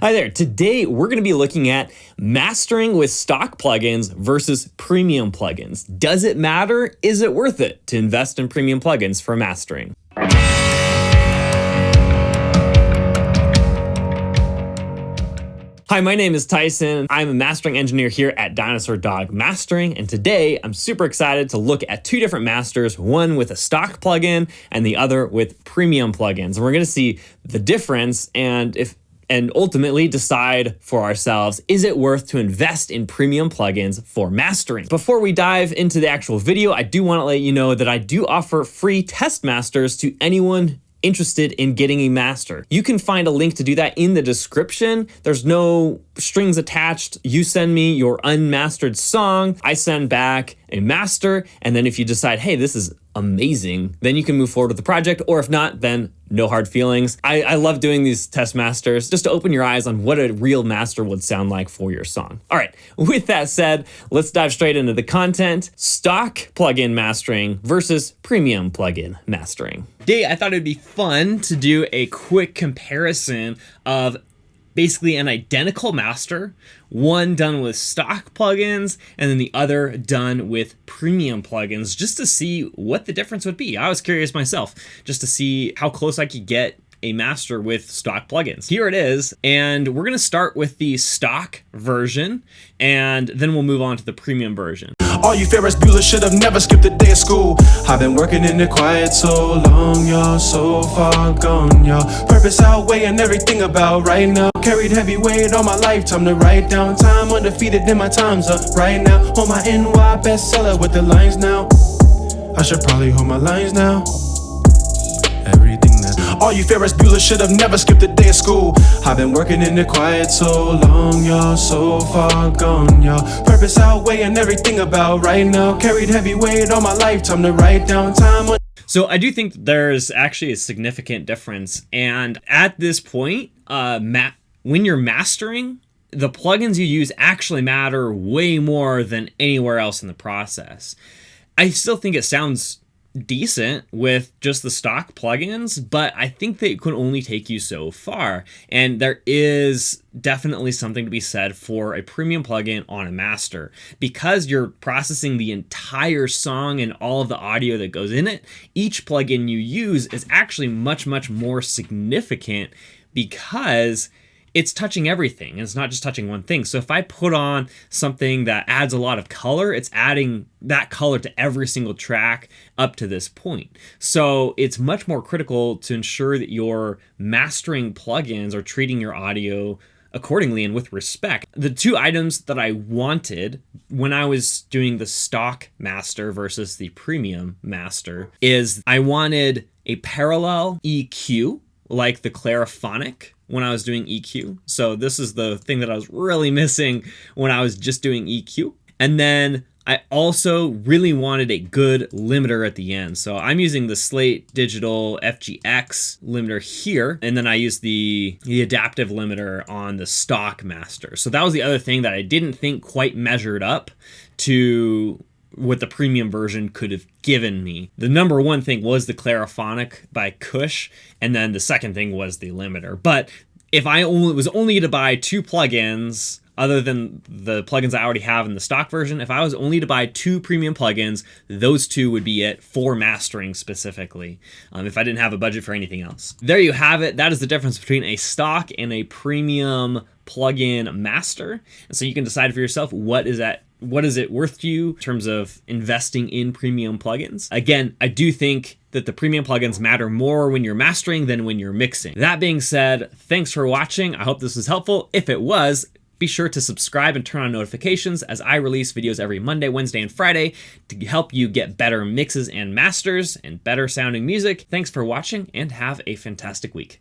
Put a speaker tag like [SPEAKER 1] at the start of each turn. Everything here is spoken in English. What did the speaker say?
[SPEAKER 1] Hi there. Today we're going to be looking at mastering with stock plugins versus premium plugins. Does it matter? Is it worth it to invest in premium plugins for mastering? Hi, my name is Tyson. I'm a mastering engineer here at Dinosaur Dog Mastering, and today I'm super excited to look at two different masters, one with a stock plugin and the other with premium plugins. And we're going to see the difference and ultimately decide for ourselves, is it worth to invest in premium plugins for mastering? Before we dive into the actual video, I do want to let you know that I do offer free test masters to anyone interested in getting a master. You can find a link to do that in the description. There's no strings attached. You send me your unmastered song, I send back a master, and then if you decide, hey, this is amazing, then you can move forward with the project, or if not, then no hard feelings. I love doing these test masters just to open your eyes on what a real master would sound like for your song. All right, with that said, let's dive straight into the content. Stock plugin mastering versus premium plugin mastering. Today, I thought it'd be fun to do a quick comparison of basically an identical master, one done with stock plugins and then the other done with premium plugins, just to see what the difference would be. I was curious myself, just to see how close I could get a master with stock plugins. Here it is, and we're gonna start with the stock version, and then we'll move on to the premium version.
[SPEAKER 2] All you Ferris Bueller should have never skipped a day of school. I've been working in the quiet so long, y'all, so far gone, y'all. Purpose outweighing everything about right now. Carried heavy weight all my lifetime to write down time. Undefeated in my time's up right now. On my NY bestseller with the lines now. I should probably hold my lines now. Everything that all you Ferris Bueller should have never skipped a day of school. I've been working in the quiet so long, y'all, so far gone, y'all. Purpose outweighing everything about right now. Carried heavy weight all my lifetime to write down time.
[SPEAKER 1] So I do think there's actually a significant difference, and at this point, when you're mastering, the plugins you use actually matter way more than anywhere else in the process. I still think it sounds decent with just the stock plugins, but I think they could only take you so far. And there is definitely something to be said for a premium plugin on a master, because you're processing the entire song and all of the audio that goes in it. Each plugin you use is actually much, much more significant because it's touching everything, and it's not just touching one thing. So if I put on something that adds a lot of color, it's adding that color to every single track up to this point. So it's much more critical to ensure that your mastering plugins are treating your audio accordingly and with respect. The two items that I wanted when I was doing the stock master versus the premium master is I wanted a parallel EQ like the Clariphonic when I was doing EQ. So this is the thing that I was really missing when I was just doing EQ. And then I also really wanted a good limiter at the end. So I'm using the Slate Digital FGX limiter here, and then I use the adaptive limiter on the stock master. So that was the other thing that I didn't think quite measured up to what the premium version could have given me. The number one thing was the Clariphonic by Kush, and then the second thing was the limiter. But if I was only to buy two plugins, other than the plugins I already have in the stock version, if I was only to buy two premium plugins, those two would be it for mastering specifically, if I didn't have a budget for anything else. There you have it. That is the difference between a stock and a premium plugin master. And so you can decide for yourself, what is it worth to you in terms of investing in premium plugins? Again, I do think that the premium plugins matter more when you're mastering than when you're mixing. That being said, thanks for watching. I hope this was helpful. If it was, be sure to subscribe and turn on notifications as I release videos every Monday, Wednesday, and Friday to help you get better mixes and masters and better sounding music. Thanks for watching and have a fantastic week.